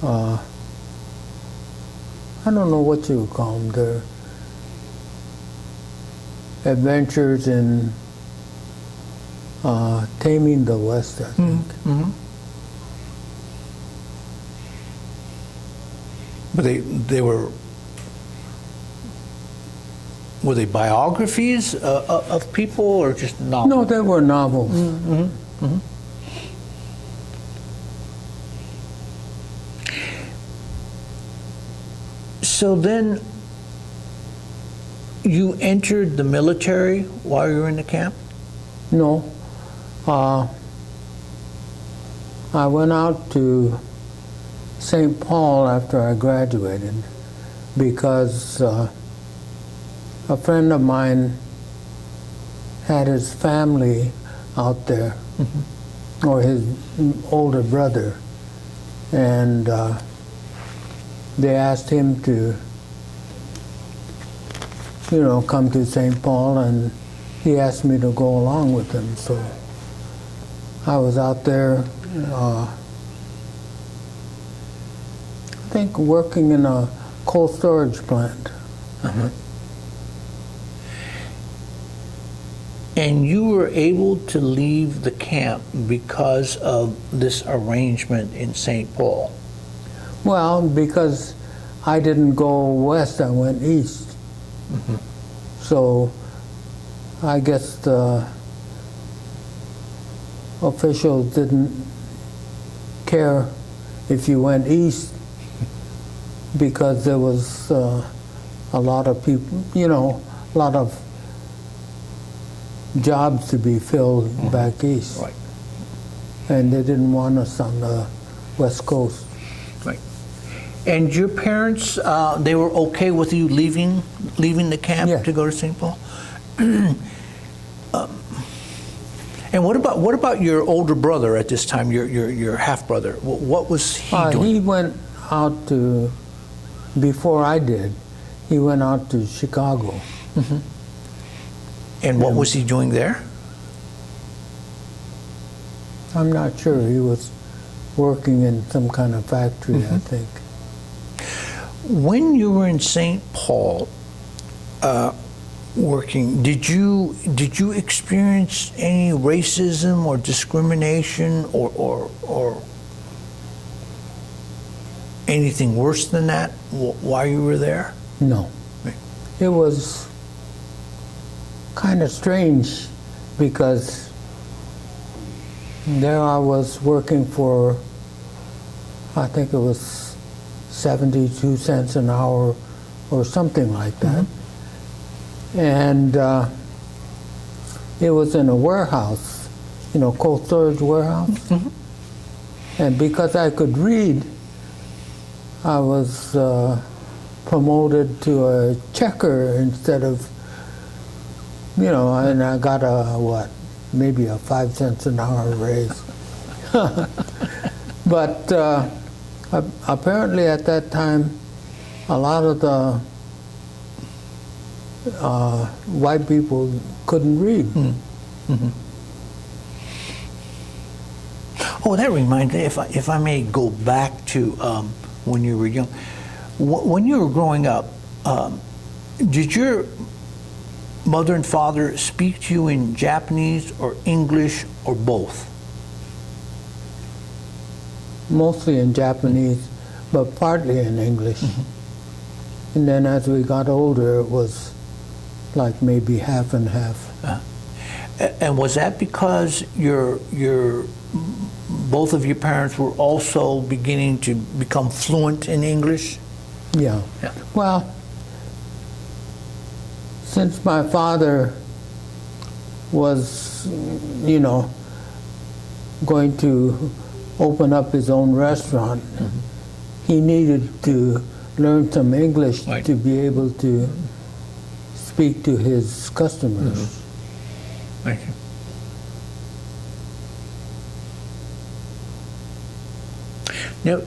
I don't know what you would call them. They're adventures in taming the West, I think. Mm-hmm. But were they biographies of people or just novels? No, they were novels. Mm-hmm. Mm-hmm. So then you entered the military while you were in the camp? No. I went out to St. Paul after I graduated because a friend of mine had his family out there, mm-hmm. or his older brother, and they asked him to, come to St. Paul, and he asked me to go along with him. So I was out there, I think working in a cold storage plant. Uh-huh. And you were able to leave the camp because of this arrangement in St. Paul? Well, because I didn't go west, I went east. Mm-hmm. So I guess the officials didn't care if you went east because there was a lot of people, a lot of jobs to be filled mm-hmm. back east. Right. And they didn't want us on the West Coast. Right. And your parents, they were okay with you leaving the camp yeah. to go to St. Paul? And what about your older brother at this time, your half brother? What was he doing? He went out to, before I did, he went out to Chicago. Mm-hmm. And what was he doing there? I'm not sure. He was working in some kind of factory, mm-hmm. I think. When you were in St. Paul working, did you experience any racism or discrimination or anything worse than that while you were there? No. Right. It was kind of strange because there I was working for, I think it was 72 cents an hour or something like that. Mm-hmm. And it was in a warehouse, cold storage warehouse. Mm-hmm. And because I could read, I was promoted to a checker instead of, and I got maybe a 5 cents an hour raise. But apparently at that time, a lot of the white people couldn't read. Mm-hmm. Oh, that reminds me, if I may go back to when you were young. When you were growing up, did your mother and father speak to you in Japanese or English or both? Mostly in Japanese, but partly in English. Mm-hmm. And then as we got older, it was like maybe half and half. And was that because both of your parents were also beginning to become fluent in English? Yeah. Well, since my father was, going to open up his own restaurant, mm-hmm. he needed to learn some English right. to be able to speak to his customers. Mm-hmm. Thank you. Now,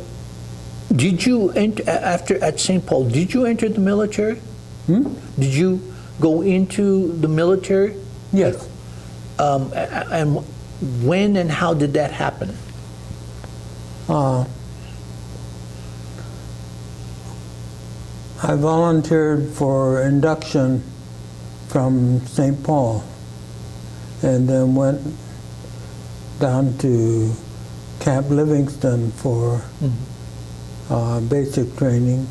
did you enter at St. Paul? Did you enter the military? Did you go into the military? Yes. And when and how did that happen? I volunteered for induction from St. Paul and then went down to Camp Livingston for basic training.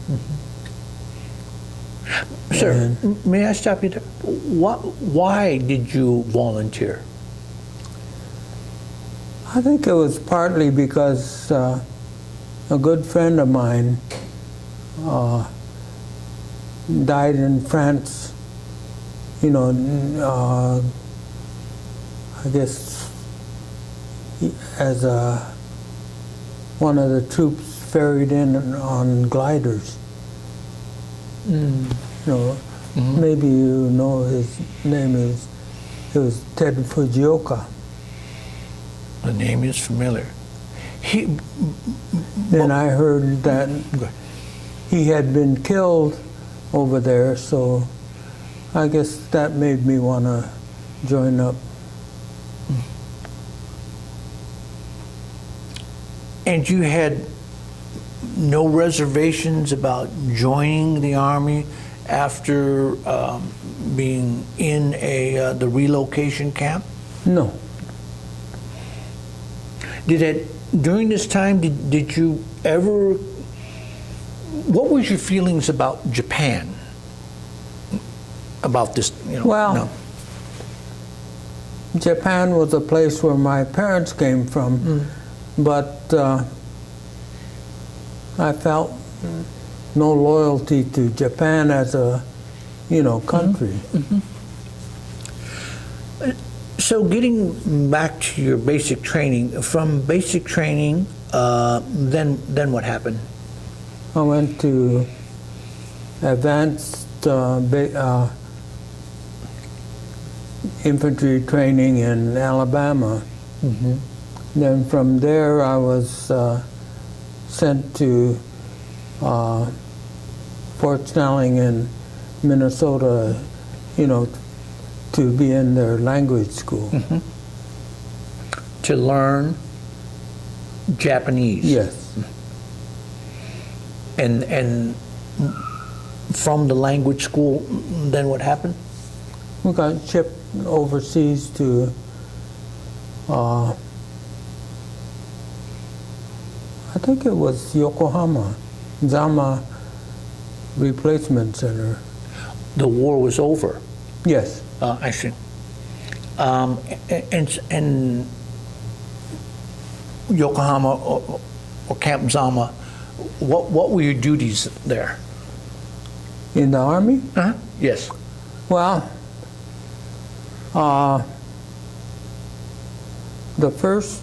Sir, And- may I stop you there? Why did you volunteer? I think it was partly because a good friend of mine died in France, you know, I guess as one of the troops ferried in on gliders. You know, maybe you know his name is, it was Ted Fujioka. The name is familiar. Then I heard that he had been killed over there, so I guess that made me want to join up. And you had no reservations about joining the Army after being in the relocation camp? No. During this time, did you ever, what was your feelings about Japan? About this, you know? Well, no. Japan was a place where my parents came from, but I felt no loyalty to Japan as a, you know, country. So getting back to your basic training, from basic training, then what happened? I went to advanced infantry training in Alabama. Then from there I was sent to Fort Snelling in Minnesota, you know, to be in their language school. To learn Japanese. Yes. And from the language school, then what happened? We got shipped overseas to I think it was Yokohama, Zama Replacement Center. The war was over. Yes. I see. And Yokohama or Camp Zama, what were your duties there? In the Army? Yes. Well, the first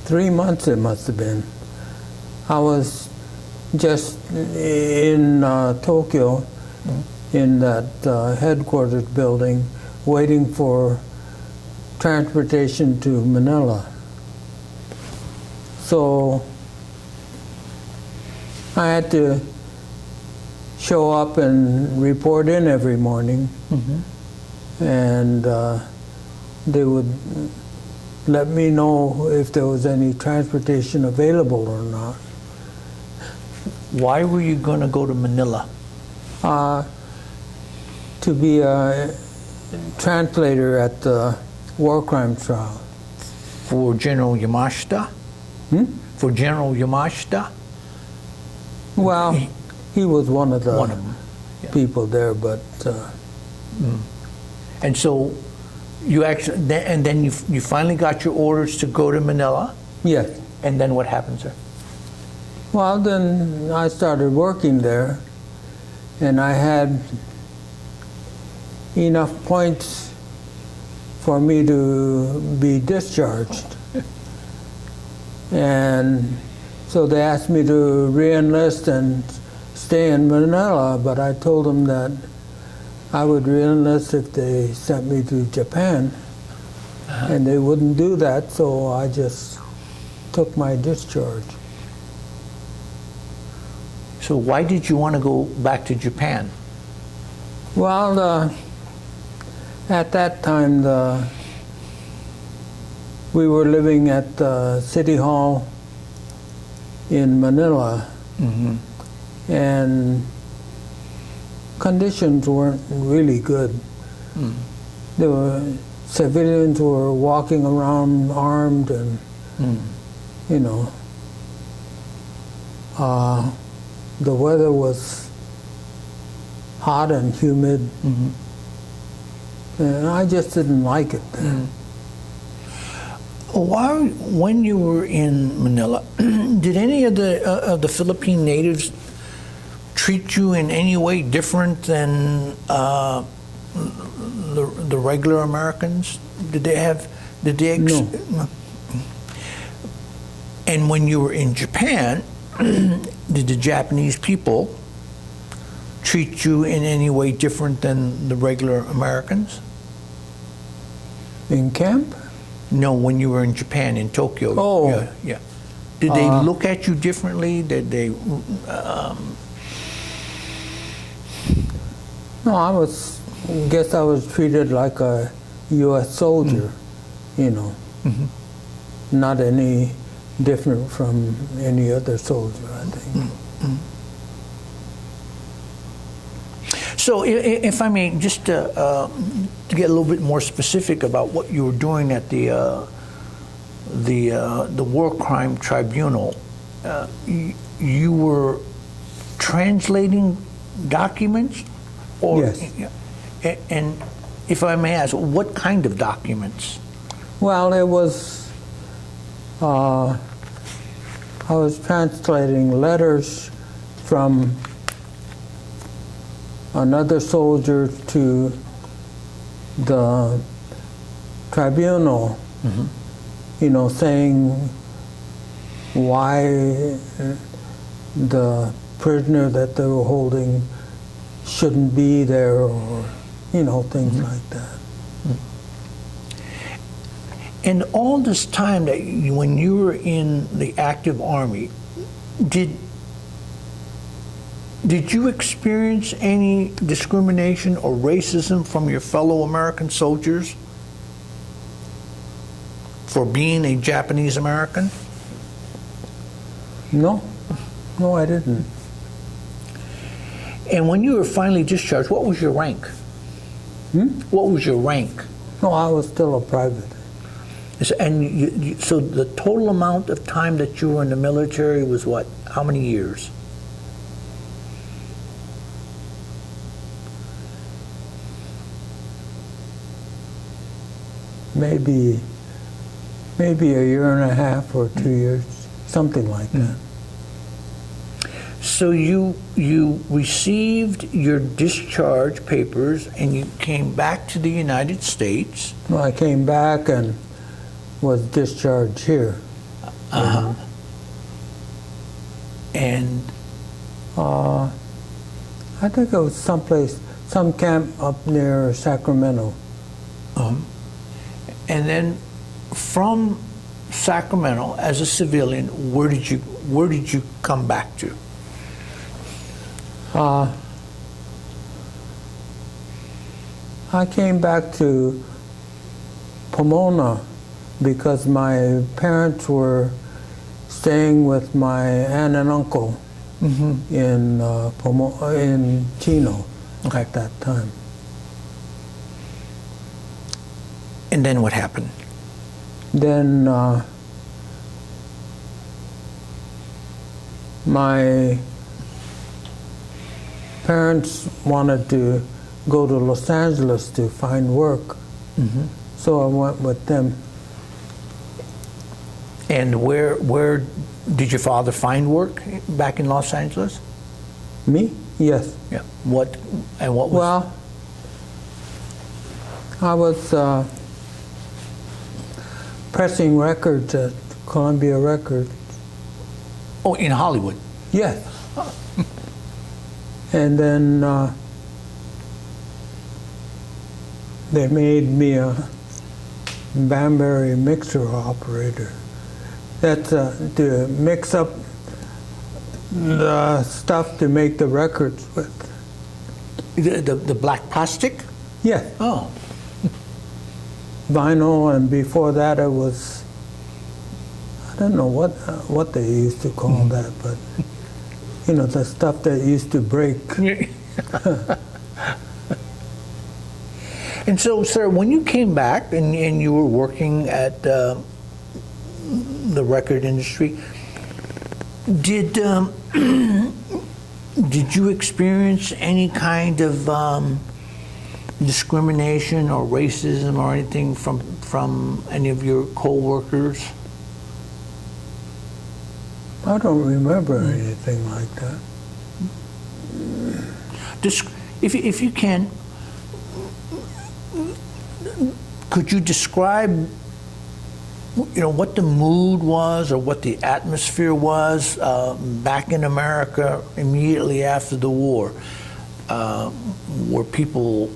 3 months it must have been, I was just in Tokyo in that headquarters building waiting for transportation to Manila. So I had to show up and report in every morning, and they would let me know if there was any transportation available or not. Why were you going to go to Manila? To be a translator at the war crimes trial. For General Yamashita? For General Yamashita? Well, he was one of the One of them. Yeah. people there, but And so you actually, and then you finally got your orders to go to Manila, yes. and then what happened, sir? Well, then I started working there, and I had enough points for me to be discharged. And so they asked me to re-enlist and stay in Manila, but I told them that I would re-enlist if they sent me to Japan, and they wouldn't do that, so I just took my discharge. So why did you want to go back to Japan? Well, at that time, we were living at City Hall in Manila, and conditions weren't really good. There were civilians were walking around armed, and you know, the weather was hot and humid, and I just didn't like it there. When you were in Manila, did any of the Philippine natives treat you in any way different than the regular Americans? Did they? No. And when you were in Japan, did the Japanese people treat you in any way different than the regular Americans? In camp? No, when you were in Japan, in Tokyo. Oh. Yeah, yeah. Did they look at you differently? Did they? No, guess I was treated like a U.S. soldier, you know. Not any different from any other soldier, I think. So, if I may, just to get a little bit more specific about what you were doing at the War Crime Tribunal, you were translating documents, or Yes. And if I may ask, what kind of documents? Well, it was, I was translating letters from another soldier to the tribunal, you know, saying why the prisoner that they were holding shouldn't be there, or, you know, things like that. And all this time that when you were in the active army, did you experience any discrimination or racism from your fellow American soldiers for being a Japanese American? No, I didn't. And when you were finally discharged, what was your rank? What was your rank? No, I was still a private. And so the total amount of time that you were in the military was what? How many years? Maybe a year and a half or 2 years, something like that. So you received your discharge papers and you came back to the United States. Well, I came back and was discharged here. And I think it was some camp up near Sacramento. and then from Sacramento as a civilian, where did you come back to? I came back to Pomona because my parents were staying with my aunt and uncle in in Chino at that time. And then what happened? Then my parents wanted to go to Los Angeles to find work, so I went with them. And where did your father find work back in Los Angeles? Me? Yes. Yeah. What was? Well, I was pressing records at Columbia Records. Oh, in Hollywood. Yes. And then they made me a Banbury mixer operator. That's to mix up the stuff to make the records with. The black plastic? Yes, Oh. vinyl, and before that it was, I don't know what they used to call that, but the stuff that used to break. And so, sir, when you came back and you were working at the record industry, did did you experience any kind of discrimination or racism or anything from any of your co-workers? I don't remember anything like that. If you can, could you describe, what the mood was or what the atmosphere was back in America immediately after the war? Were people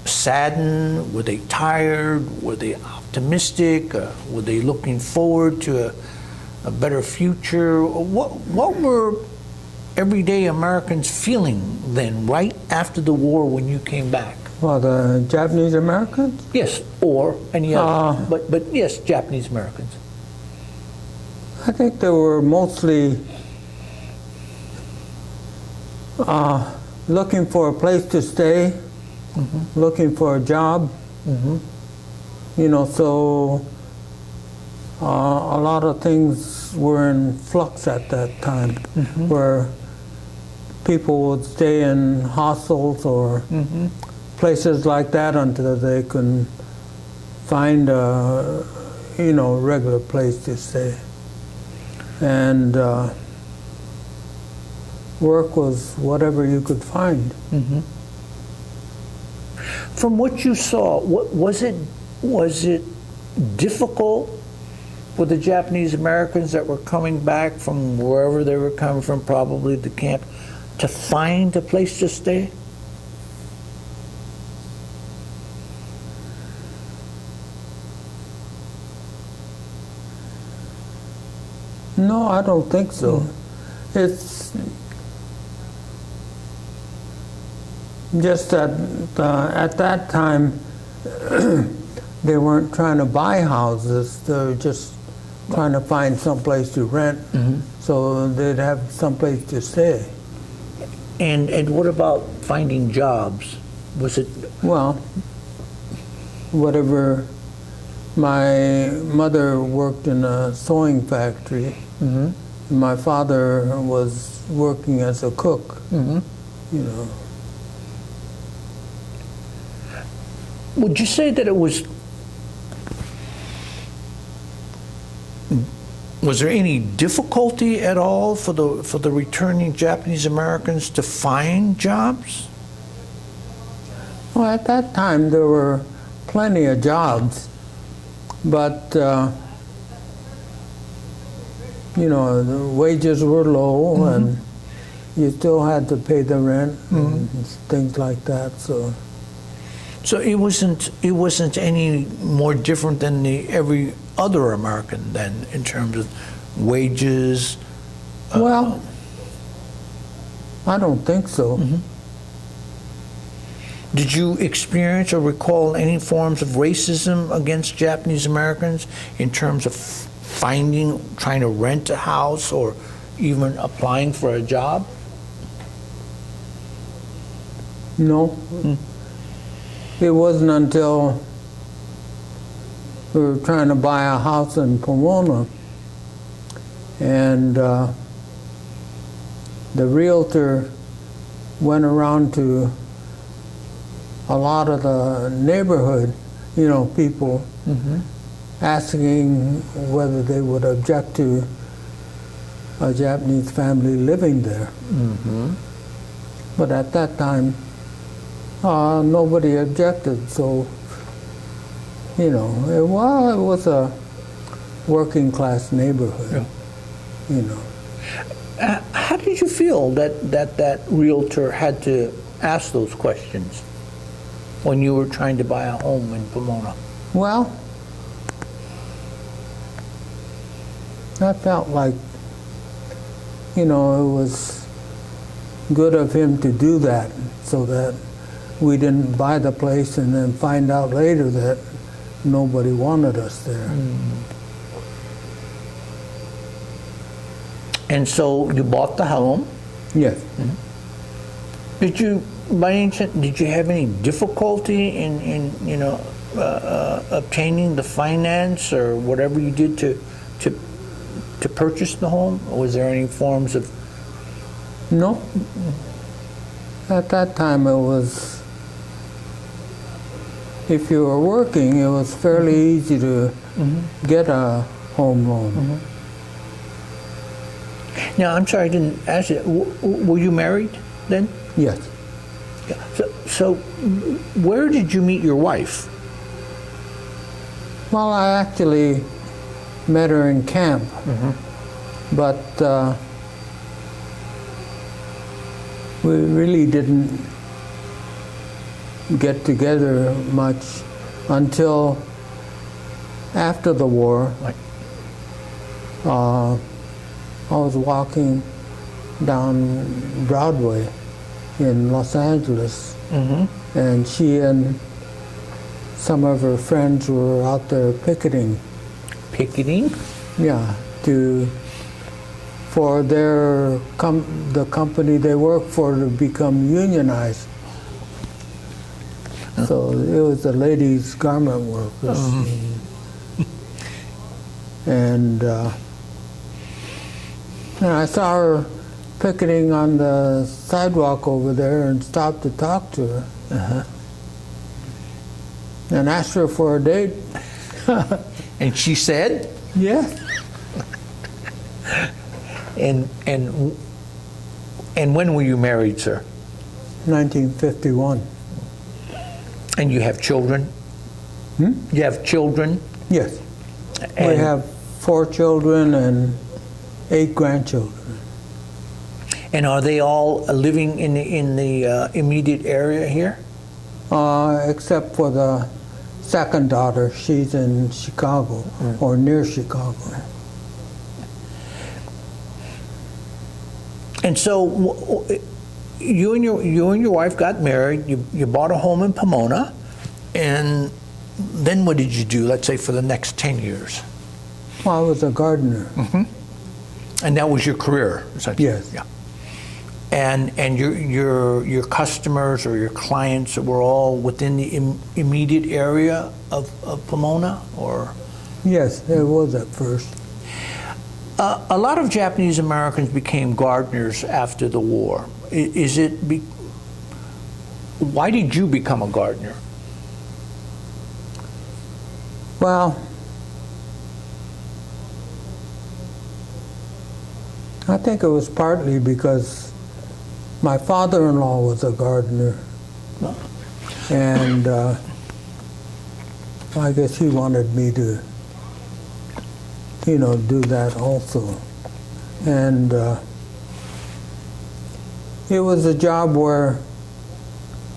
saddened? Were they tired? Were they optimistic? Were they looking forward to a better future? What were everyday Americans feeling then, right after the war when you came back? Well, the Japanese Americans? Yes, or any other, but yes, Japanese Americans. I think they were mostly looking for a place to stay, looking for a job. So a lot of things were in flux at that time, where people would stay in hostels or places like that until they can find a regular place to stay. And work was whatever you could find. From what you saw, was it difficult for the Japanese Americans that were coming back from wherever they were coming from, probably the camp, to find a place to stay? No, I don't think so. It's just that at that time they weren't trying to buy houses. They were just trying to find some place to rent, so they'd have some place to stay. And what about finding jobs? Was it? Well, whatever. My mother worked in a sewing factory. My father was working as a cook. Would you say that it was? Was there any difficulty at all for the returning Japanese Americans to find jobs? Well, at that time there were plenty of jobs, but the wages were low, and you still had to pay the rent and things like that. So it wasn't any more different than every other American then, in terms of wages. Well, I don't think so. Did you experience or recall any forms of racism against Japanese Americans in terms of trying to rent a house or even applying for a job? No. It wasn't until we were trying to buy a house in Pomona, and the realtor went around to a lot of the neighborhood, people, asking whether they would object to a Japanese family living there. But at that time, nobody objected, so it was a working class neighborhood. How did you feel that realtor had to ask those questions when you were trying to buy a home in Pomona? Well, I felt like, it was good of him to do that, so that we didn't buy the place and then find out later that nobody wanted us there. And so you bought the home. Yes. Did you, by any chance, did you have any difficulty in obtaining the finance or whatever you did to purchase the home? Or was there any forms of? No. At that time, it was, if you were working, it was fairly easy to get a home loan. Now, I'm sorry, I didn't ask you. Were you married then? Yes. Yeah. So where did you meet your wife? Well, I actually met her in camp, but we really didn't get together much until after the war. Right. I was walking down Broadway in Los Angeles, and she and some of her friends were out there picketing. Picketing? Yeah, for the company they work for to become unionized. So it was the ladies' garment workers, and I saw her picketing on the sidewalk over there and stopped to talk to her and asked her for a date. And she said? Yes. And when were you married, sir? 1951. And you have children? You have children? Yes. And We have 4 children and 8 grandchildren. And are they all living in the immediate area here? Except for the second daughter. She's in Chicago, or near Chicago. And so you and your wife got married. You bought a home in Pomona, and then what did you do? Let's say for the next 10 years. Well, I was a gardener. And that was your career, essentially. Yes. Yeah. And your customers or your clients were all within the immediate area of Pomona, or? Yes, it was at first. A lot of Japanese Americans became gardeners after the war. Why did you become a gardener? Well, I think it was partly because my father-in-law was a gardener, and I guess he wanted me to, do that also. And it was a job where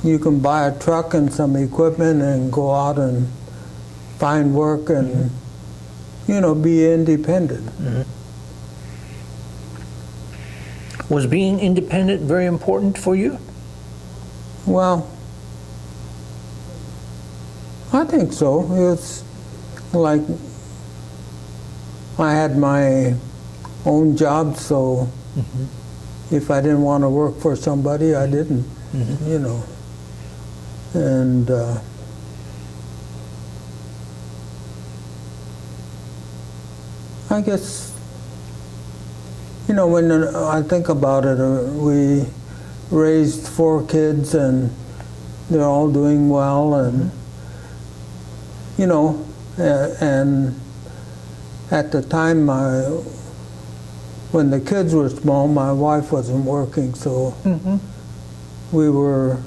you can buy a truck and some equipment and go out and find work and, be independent. Was being independent very important for you? Well, I think so. It's like I had my own job, so if I didn't want to work for somebody, I didn't, And I guess, when I think about it, we raised 4 kids and they're all doing well, and and at the time when the kids were small, my wife wasn't working, so we were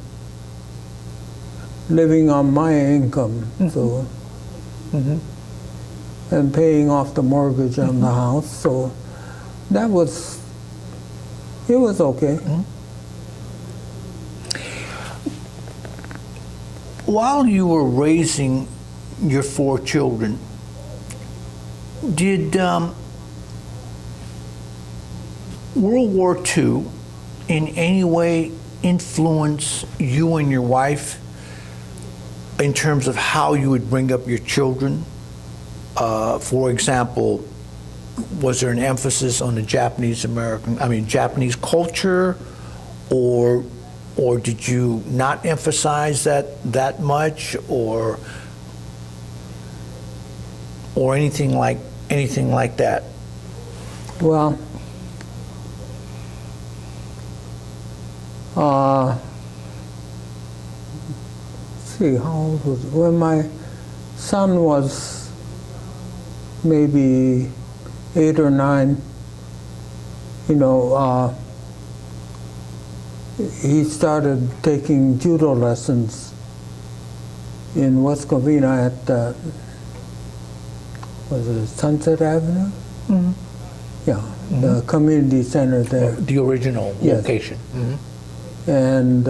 living on my income, so and paying off the mortgage on the house, so it was okay. While you were raising your 4 children, did World War II in any way influence you and your wife in terms of how you would bring up your children? For example, was there an emphasis on the Japanese culture, or did you not emphasize that much, or anything like that? Well, see, how old was it? When my son was maybe 8 or 9, he started taking judo lessons in West Covina at, was it Sunset Avenue? Mm-hmm. Yeah, the community center there. The original Yes. location. Mm-hmm. And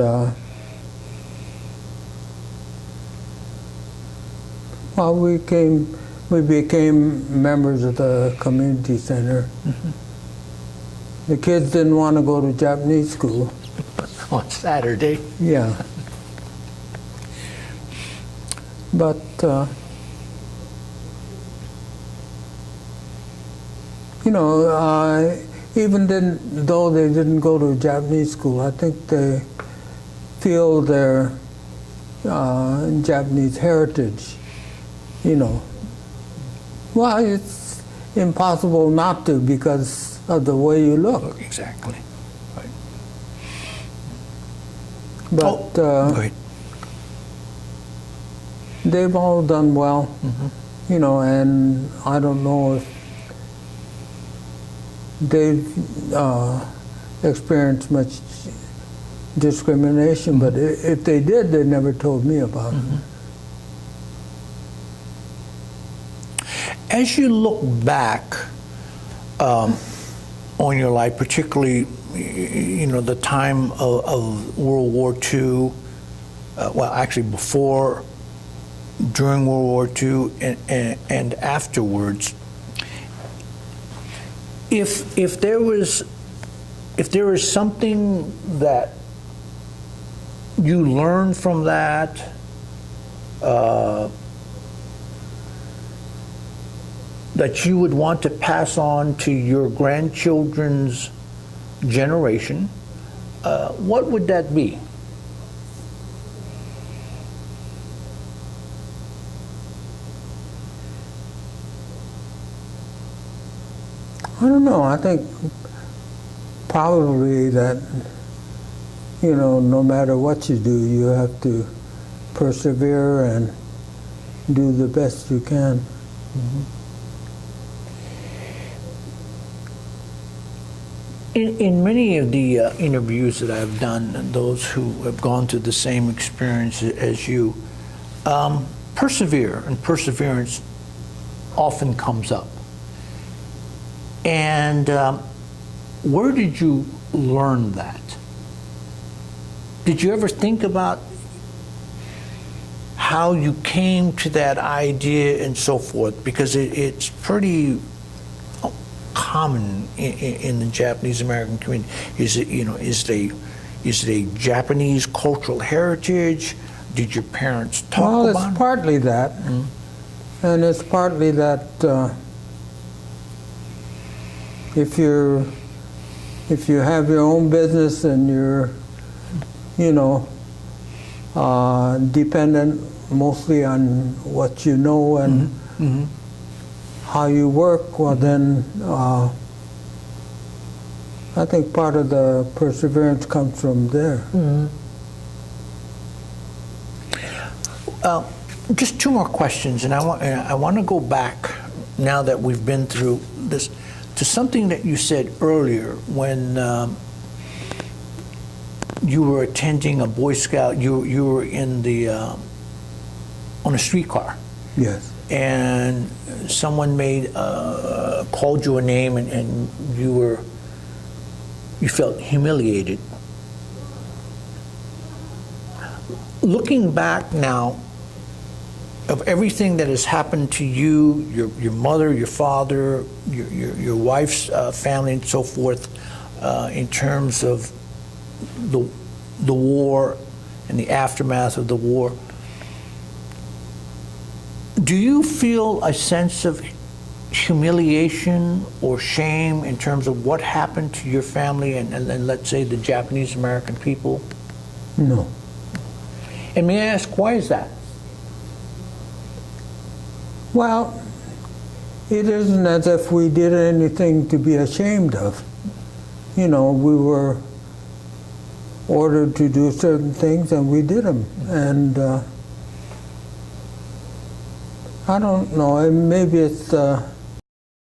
well, we became members of the community center. Mm-hmm. The kids didn't want to go to Japanese school. On Saturday. Yeah. But even though they didn't go to Japanese school, I think they feel their Japanese heritage. Well, it's impossible not to because of the way you look. Exactly. Right. But Go ahead. they've all done well, and I don't know if they've experienced much discrimination, but if they did, they never told me about it. As you look back on your life, particularly, the time of World War II, well, actually before, during World War II, and afterwards, if there was something that you learned from that, that you would want to pass on to your grandchildren's generation, what would that be? I don't know. I think probably that, no matter what you do, you have to persevere and do the best you can. In many of the interviews that I've done, and those who have gone through the same experience as you, persevere and perseverance often comes up. And where did you learn that? Did you ever think about how you came to that idea and so forth? Because it's pretty common in the Japanese American community. Is it a Japanese cultural heritage? Did your parents talk Well, about it's it? partly that, and it's partly that if you have your own business and you're, dependent mostly on what you know and how you work, well then, I think part of the perseverance comes from there. Just two more questions, and I want to go back now that we've been through this to something that you said earlier when you were attending a Boy Scout. You were in the on a streetcar. Yes. And someone called you a name, and you felt humiliated. Looking back now, of everything that has happened to you, your mother, your father, your wife's family, and so forth, in terms of the war and the aftermath of the war, do you feel a sense of humiliation or shame in terms of what happened to your family and let's say the Japanese American people? No. And may I ask, why is that? Well, it isn't as if we did anything to be ashamed of. You know, we were ordered to do certain things and we did them. And I don't know, maybe it's